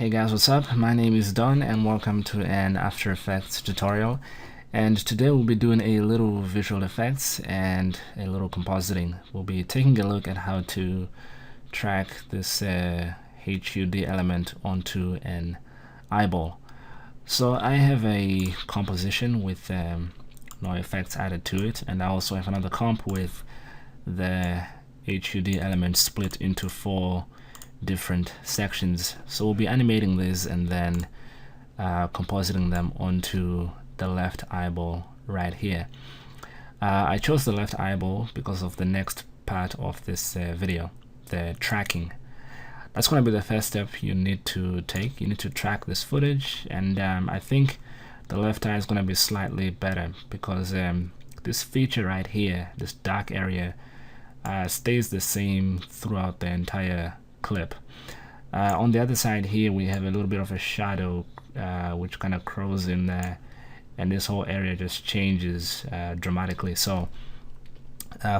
Hey guys, what's up? My name is Don and welcome to an After Effects tutorial. And today we'll be doing a little visual effects and a little compositing. We'll be taking a look at how to track this HUD element onto an eyeball. So I have a composition with no effects added to it, and I also have another comp with the HUD element split into 4 different sections. So we'll be animating this and then compositing them onto the left eyeball right here. I chose the left eyeball because of the next part of this video, the tracking. That's going to be the first step you need to take. You need to track this footage, and I think the left eye is going to be slightly better because this feature right here, this dark area, stays the same throughout the entire clip. On the other side here we have a little bit of a shadow which kind of curls in there, and this whole area just changes dramatically. So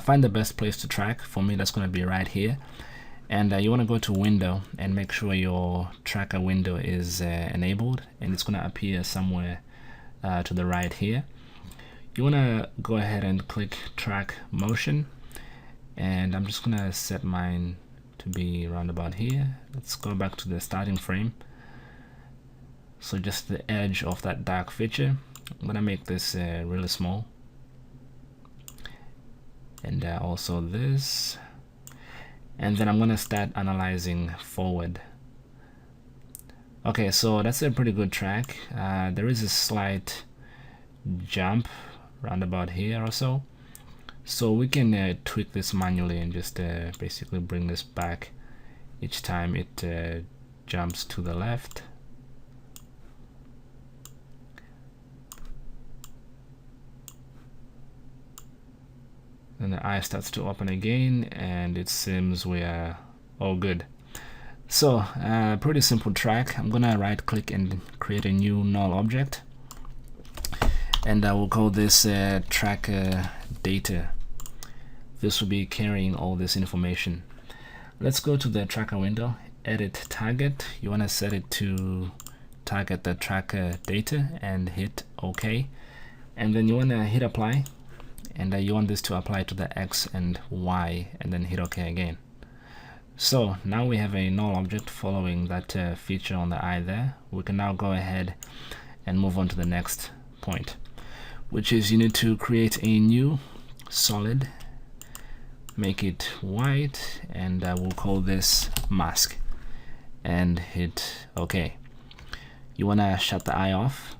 find the best place to track. For me, that's going to be right here, and you want to go to window and make sure your tracker window is enabled, and it's going to appear somewhere to the right here. You want to go ahead and click track motion, and I'm just gonna set mine to be around about here. Let's go back to the starting frame. So just the edge of that dark feature. I'm gonna make this really small, and also this, and then I'm gonna start analyzing forward. Okay, so that's a pretty good track. There is a slight jump around about here or so. So we can tweak this manually and just basically bring this back each time it jumps to the left. Then the eye starts to open again, and it seems we are all good. So pretty simple track. I'm gonna right click and create a new null object, and I will call this tracker data. This will be carrying all this information. Let's go to the tracker window, edit target. You want to set it to target the tracker data and hit OK. And then you want to hit apply, and you want this to apply to the X and Y, and then hit OK again. So now we have a null object following that feature on the eye there. We can now go ahead and move on to the next point, which is you need to create a new solid, make it white, and we'll call this mask, and hit OK. You want to shut the eye off,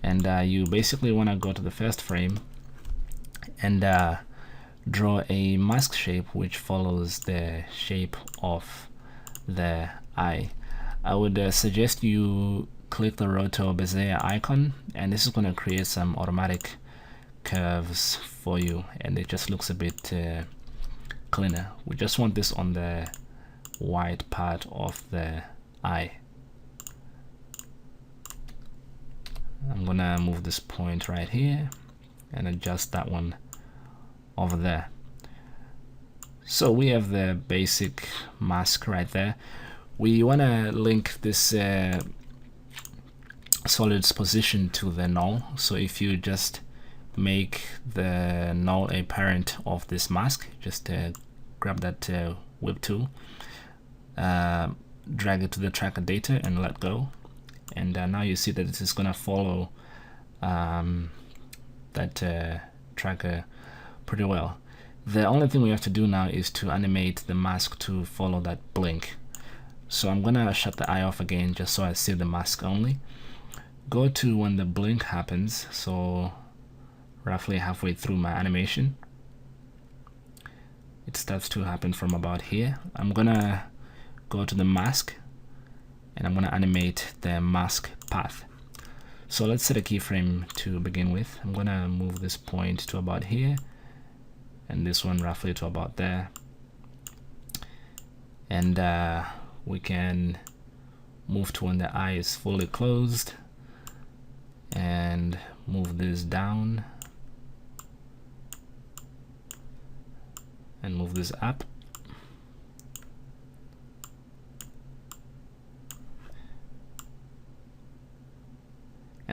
and you basically want to go to the first frame and draw a mask shape which follows the shape of the eye. I would suggest you click the roto bezier icon, and this is going to create some automatic curves for you, and it just looks a bit cleaner. We just want this on the white part of the eye. I'm gonna move this point right here and adjust that one over there. So we have the basic mask right there. We want to link this solid's position to the null. So if you just make the null a parent of this mask, just grab that whip tool, drag it to the tracker data and let go, and now you see that this is going to follow that tracker pretty well. The only thing we have to do now is to animate the mask to follow that blink. So I'm gonna shut the eye off again just so I see the mask only. Go to when the blink happens, so roughly halfway through my animation. It starts to happen from about here. I'm gonna go to the mask, and I'm gonna animate the mask path. So let's set a keyframe to begin with. I'm gonna move this point to about here, and this one roughly to about there. And we can move to when the eye is fully closed, and move this down, and move this up,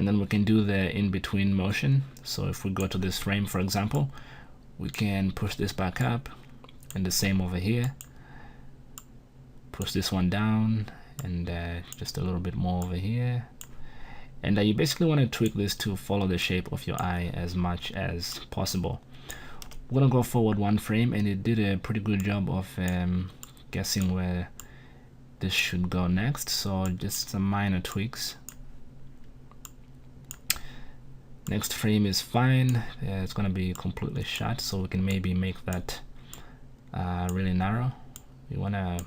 and then we can do the in-between motion. So if we go to this frame, for example, we can push this back up, and the same over here, push this one down, and just a little bit more over here. And you basically want to tweak this to follow the shape of your eye as much as possible. We're gonna go forward one frame, and it did a pretty good job of guessing where this should go next, so just some minor tweaks. Next frame is fine. It's gonna be completely shut, so we can maybe make that really narrow. We wanna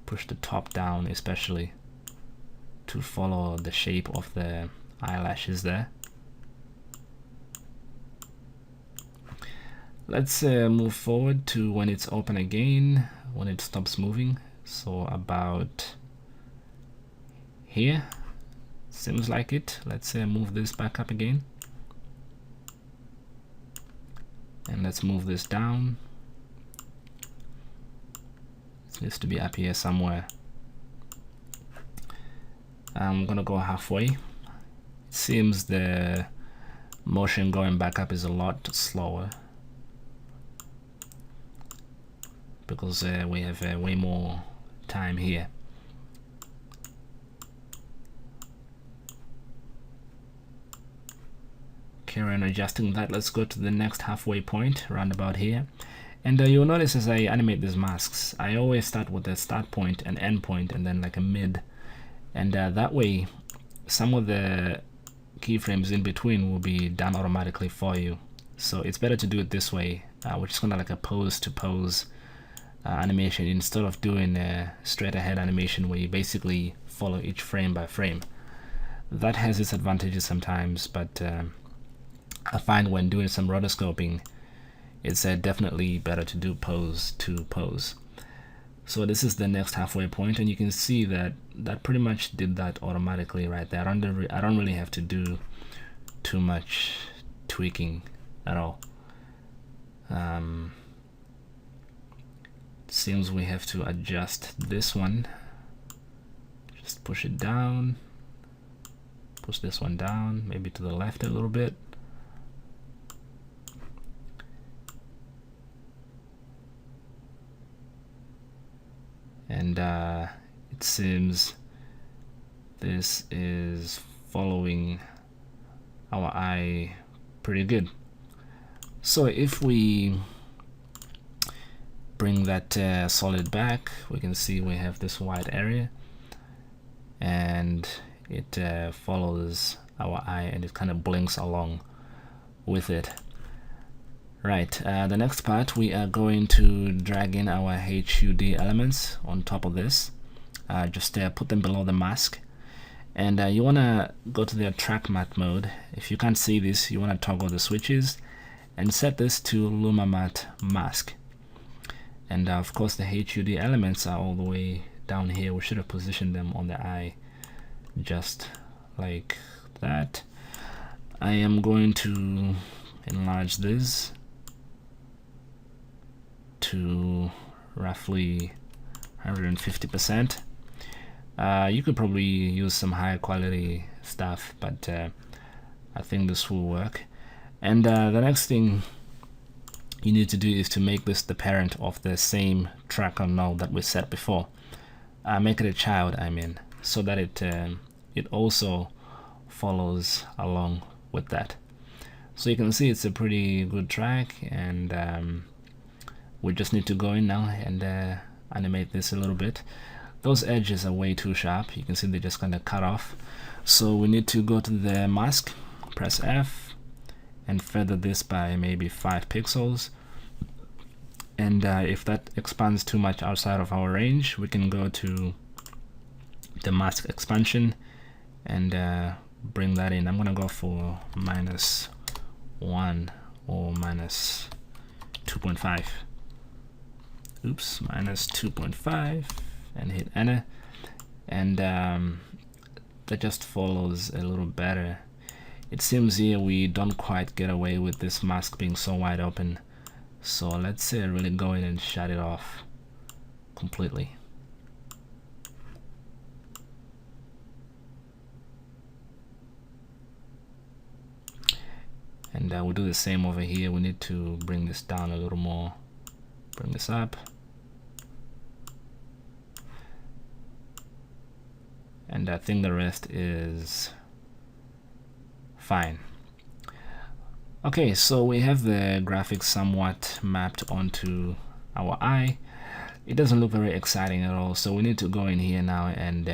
push the top down, especially to follow the shape of the eyelashes there. Let's move forward to when it's open again, when it stops moving. So about here, seems like it. Let's move this back up again, and let's move this down. It needs to be up here somewhere. I'm gonna go halfway. It seems the motion going back up is a lot slower because we have way more time here. Carry on adjusting that. Let's go to the next halfway point, around about here. And you'll notice as I animate these masks, I always start with a start point, an end point, and then like a mid. And that way, some of the keyframes in between will be done automatically for you. So it's better to do it this way, which is kind of like a pose to pose animation, instead of doing a straight ahead animation where you basically follow each frame by frame. That has its advantages sometimes, but I find when doing some rotoscoping, it's definitely better to do pose to pose. So this is the next halfway point, and you can see that that pretty much did that automatically right there. I don't really have to do too much tweaking at all. Seems we have to adjust this one. Just push it down, push this one down, maybe to the left a little bit. And it seems this is following our eye pretty good. So if we bring that solid back, we can see we have this white area, and it follows our eye, and it kind of blinks along with it. Right, the next part, we are going to drag in our HUD elements on top of this. Just put them below the mask, and you want to go to the track matte mode. If you can't see this, you want to toggle the switches and set this to Luma Matte mask. And of course the HUD elements are all the way down here. We should have positioned them on the eye just like that. I am going to enlarge this to roughly 150%. You could probably use some higher quality stuff, but I think this will work. And the next thing you need to do is to make this the parent of the same tracker null that we set before. Make it a child, I mean, so that it also follows along with that. So you can see it's a pretty good track, and we just need to go in now and animate this a little bit. Those edges are way too sharp. You can see they just kind of cut off. So we need to go to the mask, press F, and feather this by maybe 5 pixels. And if that expands too much outside of our range, we can go to the mask expansion and bring that in. I'm gonna go for -1 or -2.5. Oops, -2.5, and hit enter, and that just follows a little better. It seems here we don't quite get away with this mask being so wide open, so let's really go in and shut it off completely. And we'll do the same over here. We need to bring this down a little more, bring this up, and I think the rest is fine. Okay, so we have the graphics somewhat mapped onto our eye. It doesn't look very exciting at all, so we need to go in here now and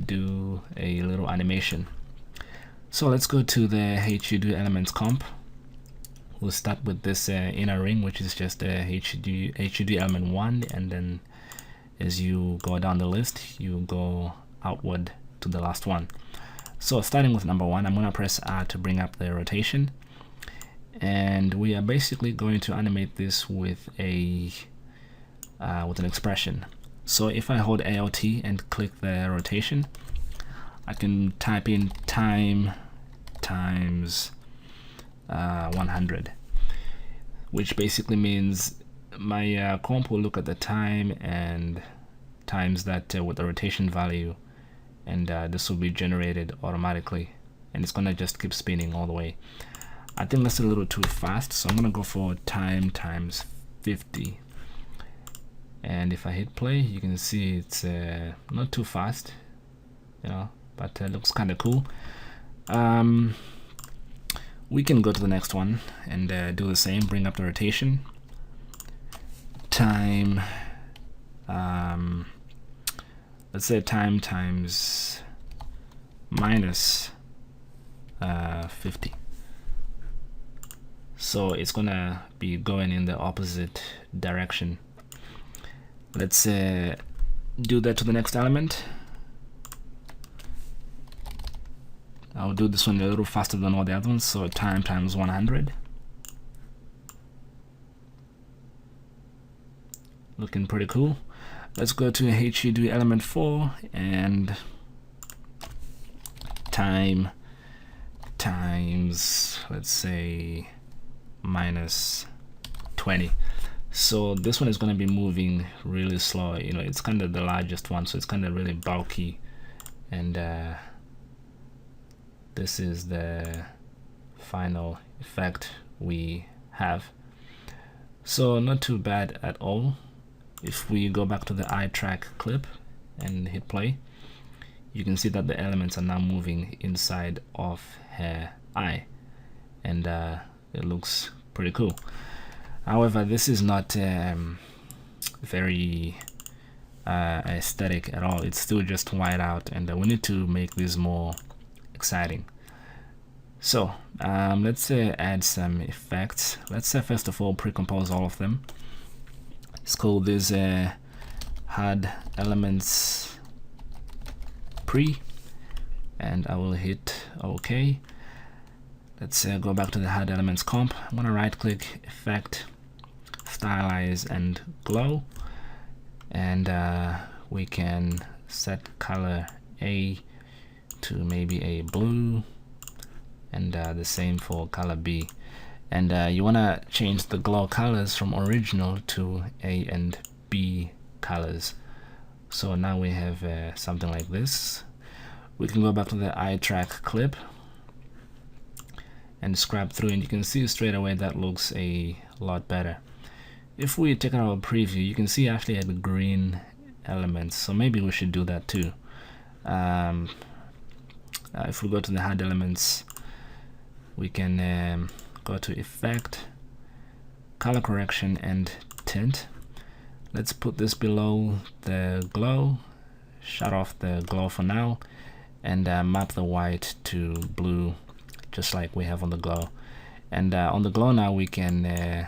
do a little animation. So let's go to the HUD elements comp. We'll start with this inner ring, which is just a HUD element 1, and then as you go down the list, you go outward to the last one. So starting with number 1, I'm going to press R to bring up the rotation, and we are basically going to animate this with a with an expression. So if I hold ALT and click the rotation, I can type in time times 100, which basically means my comp will look at the time and times that with the rotation value, and this will be generated automatically, and it's gonna just keep spinning all the way. I think that's a little too fast, so I'm gonna go for time times 50, and if I hit play, you can see it's not too fast, you know, but it looks kind of cool. We can go to the next one and do the same, bring up the rotation, time, let's say time times minus 50. So it's gonna be going in the opposite direction. Let's do that to the next element. I'll do this one a little faster than all the other ones, so time times 100. Looking pretty cool. Let's go to HUD element 4 and time times, let's say, minus 20. So this one is going to be moving really slow. You know, it's kind of the largest one, so it's kind of really bulky, and this is the final effect we have. So not too bad at all. If we go back to the eye track clip and hit play, you can see that the elements are now moving inside of her eye, and it looks pretty cool. However, this is not very aesthetic at all. It's still just white out, and we need to make this more exciting. So let's add some effects. Let's first of all pre-compose all of them. Let's call this HUD elements pre, and I will hit OK. Let's go back to the HUD elements comp. I'm going to right click, effect, stylize and glow, and we can set color A to maybe a blue, and the same for color B. And you want to change the glow colors from original to A and B colors. So now we have something like this. We can go back to the eye track clip and scrap through, and you can see straight away that looks a lot better. If we take out our preview, you can see actually had green elements, so maybe we should do that too. If we go to the HUD elements, we can go to effect, color correction and tint. Let's put this below the glow, shut off the glow for now, and map the white to blue just like we have on the glow. And on the glow now we can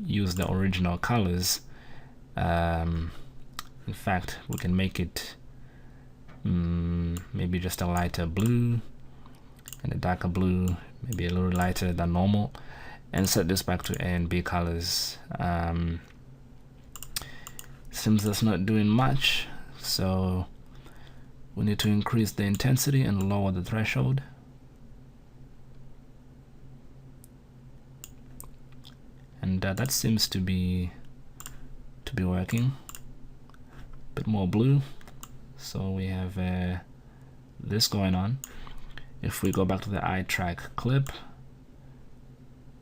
use the original colors. In fact, we can make it maybe just a lighter blue and a darker blue, maybe a little lighter than normal, and set this back to A and B colors. Seems that's not doing much, so we need to increase the intensity and lower the threshold. And that seems to be working. A bit more blue, so we have this going on. If we go back to the eye track clip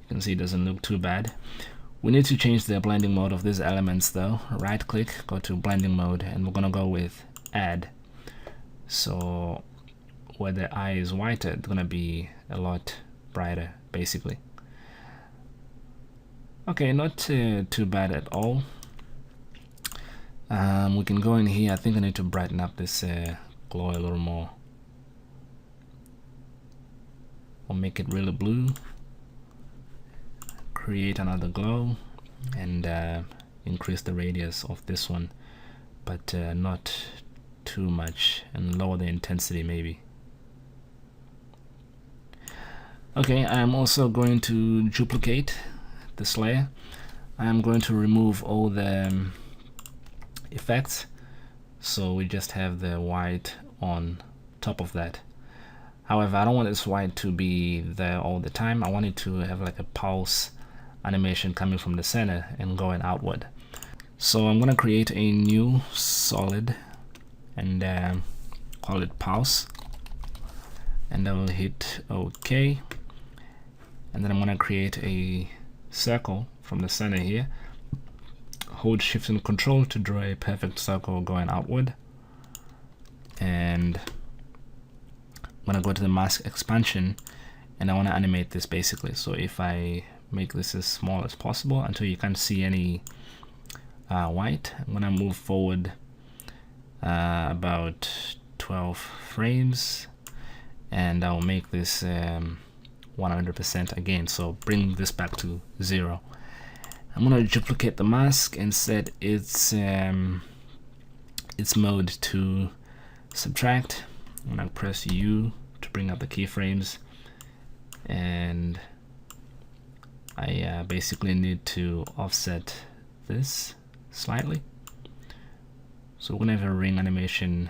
You can see it doesn't look too bad. We need to change the blending mode of these elements though. Right click, go to blending mode, and we're gonna go with add. So where the eye is whiter, it's gonna be a lot brighter basically. Okay, not too bad at all. We can go in here. I think I need to brighten up this glow a little more, or make it really blue. Create another glow and increase the radius of this one, but not too much, and lower the intensity maybe. Okay, I'm also going to duplicate this layer. I'm going to remove all the effects, so we just have the white on top of that. However, I don't want this white to be there all the time. I want it to have like a pulse animation coming from the center and going outward. So I'm gonna create a new solid and call it pulse, and I will hit OK, and then I'm gonna create a circle from the center here. Hold Shift and Control to draw a perfect circle going outward, and I'm gonna go to the mask expansion, and I want to animate this basically. So if I make this as small as possible until you can't see any white, I'm gonna move forward about 12 frames, and I'll make this 100% again, so bring this back to 0. I'm gonna duplicate the mask and set its mode to subtract. I'm gonna press U to bring up the keyframes, and I basically need to offset this slightly. So we're gonna have a ring animation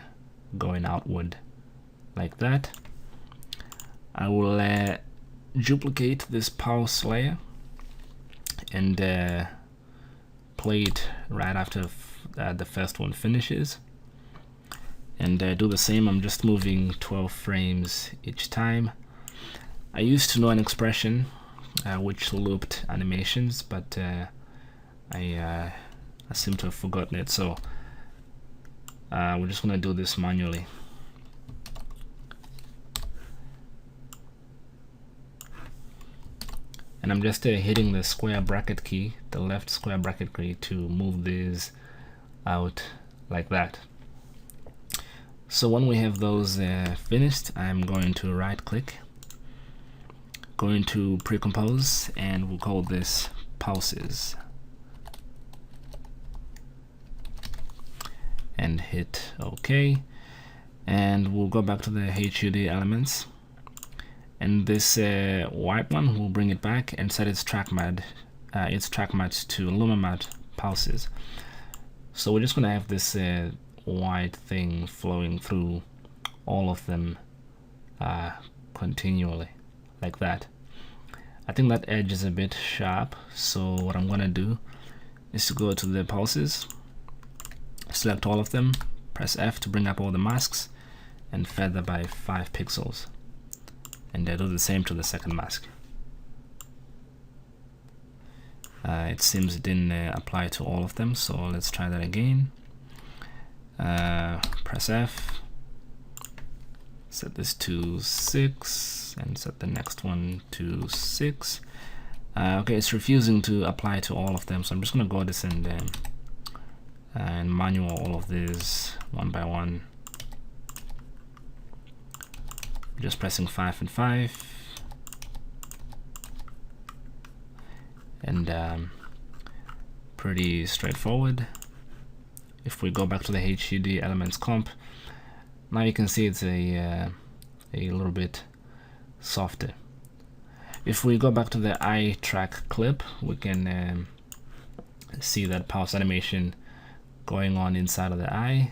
going outward like that. I will duplicate this pulse layer and play it right after the first one finishes, and do the same. I'm just moving 12 frames each time. I used to know an expression which looped animations, but I seem to have forgotten it, so we're just gonna do this manually. And I'm just hitting the square bracket key, the left square bracket key, to move these out like that. So when we have those finished, I'm going to right click, going to pre-compose, and we'll call this pulses, and hit OK, and we'll go back to the HUD elements, and this white one, we'll bring it back and set its track matte to Luma Matte pulses. So we're just gonna have this white thing flowing through all of them continually like that. I think that edge is a bit sharp, so what I'm gonna do is to go to the pulses, select all of them, press F to bring up all the masks, and feather by 5 pixels, and do the same to the second mask. It seems it didn't apply to all of them, so let's try that again. Press F, set this to 6, and set the next one to 6. Okay, it's refusing to apply to all of them, so I'm just gonna go this and manual all of these one by one. Just pressing 5 and 5, and pretty straightforward. If we go back to the HUD elements comp, now you can see it's a little bit softer. If we go back to the eye track clip, we can see that pulse animation going on inside of the eye,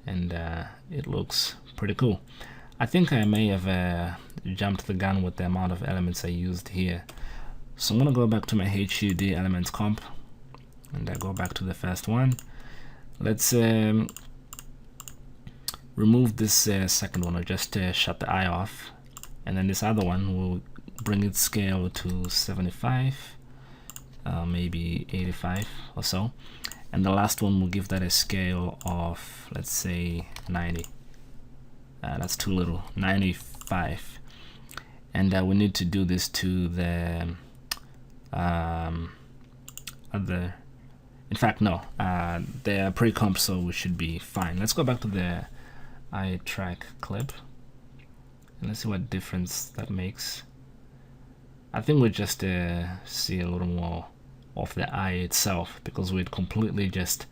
and it looks pretty cool. I think I may have jumped the gun with the amount of elements I used here. So I'm gonna go back to my HUD elements comp, and I go back to the first one. Let's remove this second one, or just shut the eye off, and then this other one we'll bring its scale to 75, maybe 85 or so, and the last one will give that a scale of, let's say, 90. That's too little, 95. And we need to do this to the other, in fact no, they're pre-comp, so we should be fine. Let's go back to the eye track clip and let's see what difference that makes. I think we just see a little more of the eye itself because we'd completely just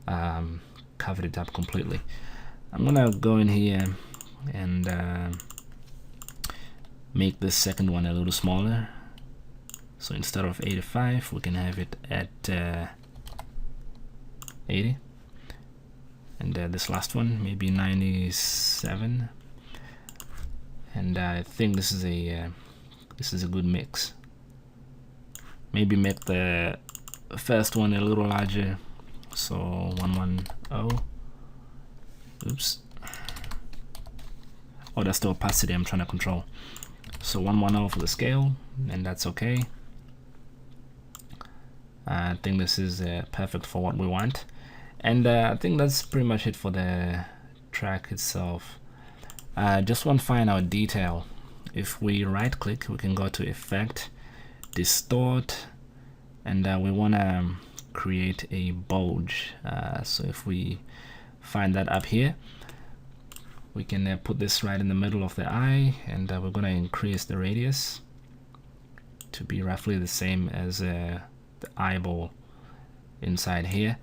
covered it up completely. I'm gonna go in here and make this second one a little smaller. So instead of 85, we can have it at 80, and this last one maybe 97. And I think this is a good mix. Maybe make the first one a little larger, so 110. Oops. Oh, that's the opacity I'm trying to control. So 110 for the scale, and that's okay. I think this is perfect for what we want, and I think that's pretty much it for the track itself. Just one final detail: if we right click, we can go to Effect, Distort, and we want to create a bulge. So if we find that up here, we can put this right in the middle of the eye, and we're going to increase the radius to be roughly the same as the eyeball inside here.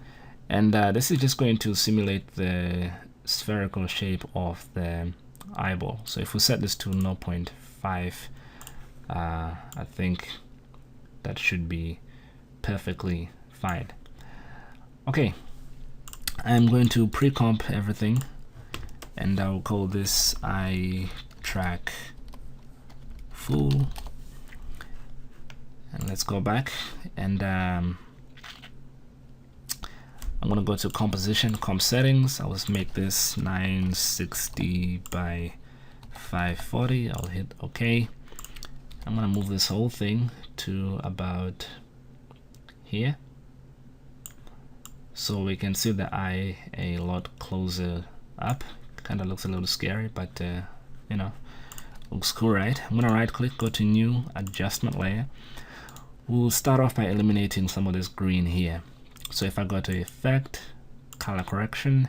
And this is just going to simulate the spherical shape of the eyeball. So if we set this to 0.5, I think that should be perfectly fine. Okay, I'm going to pre-comp everything, and I'll call this eye track full. And let's go back, and I'm gonna go to composition, comp settings. I'll just make this 960 by 540. I'll hit OK. I'm gonna move this whole thing to about here, so we can see the eye a lot closer up. Kind of looks a little scary, but you know, looks cool, right? I'm gonna right click, go to new adjustment layer. We'll start off by eliminating some of this green here. So if I go to Effect, Color Correction,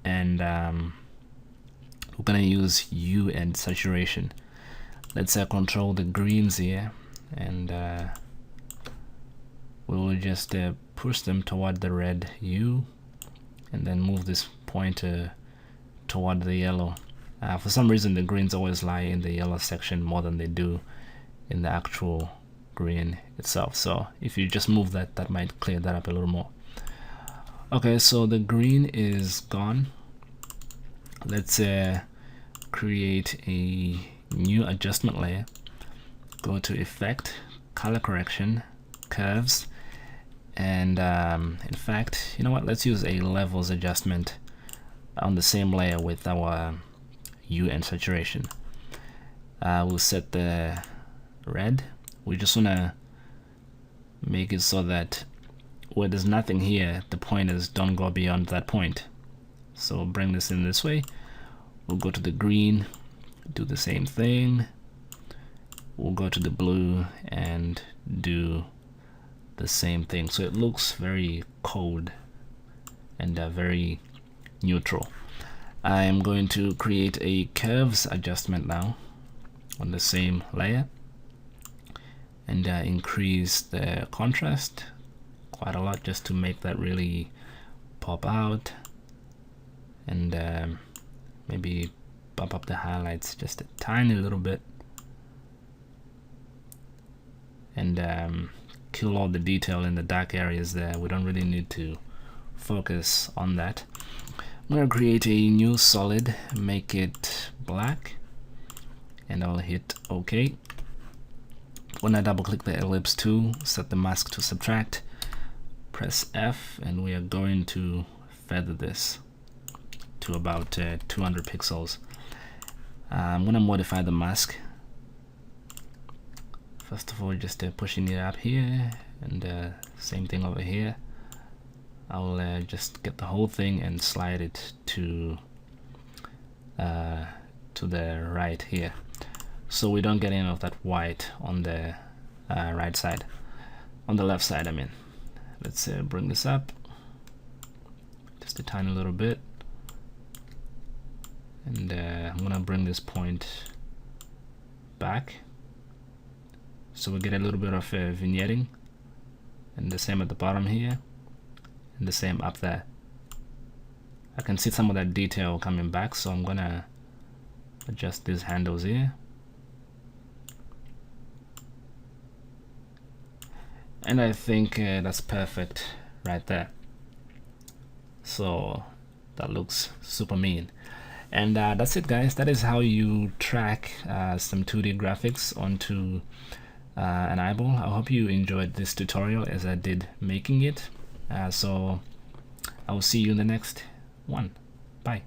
and we're gonna use Hue and Saturation. Let's control the greens here, and we will just push them toward the red hue, and then move this pointer toward the yellow. For some reason the greens always lie in the yellow section more than they do in the actual green itself, so if you just move that, that might clear that up a little more. Okay, so the green is gone. Let's create a new adjustment layer. Go to Effect, Color Correction, Curves, and in fact, you know what, let's use a levels adjustment on the same layer with our hue and saturation. We'll set the red. We just want to make it so that where there's nothing here, the pointers don't go beyond that point. So bring this in this way. We'll go to the green, do the same thing. We'll go to the blue and do the same thing. So it looks very cold and very neutral. I am going to create a curves adjustment now on the same layer, and increase the contrast quite a lot just to make that really pop out, and maybe bump up the highlights just a tiny little bit, and kill all the detail in the dark areas there. We don't really need to focus on that. I'm going to create a new solid, make it black, and I'll hit OK. When I double click the ellipse tool, set the mask to subtract, press F, and we are going to feather this to about 200 pixels. I'm going to modify the mask first of all, just pushing it up here, and same thing over here. I'll just get the whole thing and slide it to the right here, so we don't get any of that white on the right side, on the left side I mean. Let's bring this up just a tiny little bit, and I'm gonna bring this point back so we get a little bit of vignetting, and the same at the bottom here, and the same up there. I can see some of that detail coming back, so I'm gonna adjust these handles here, and I think that's perfect right there. So that looks super mean. And that's it, guys. That is how you track some 2D graphics onto an eyeball. I hope you enjoyed this tutorial as I did making it. So I will see you in the next one. Bye.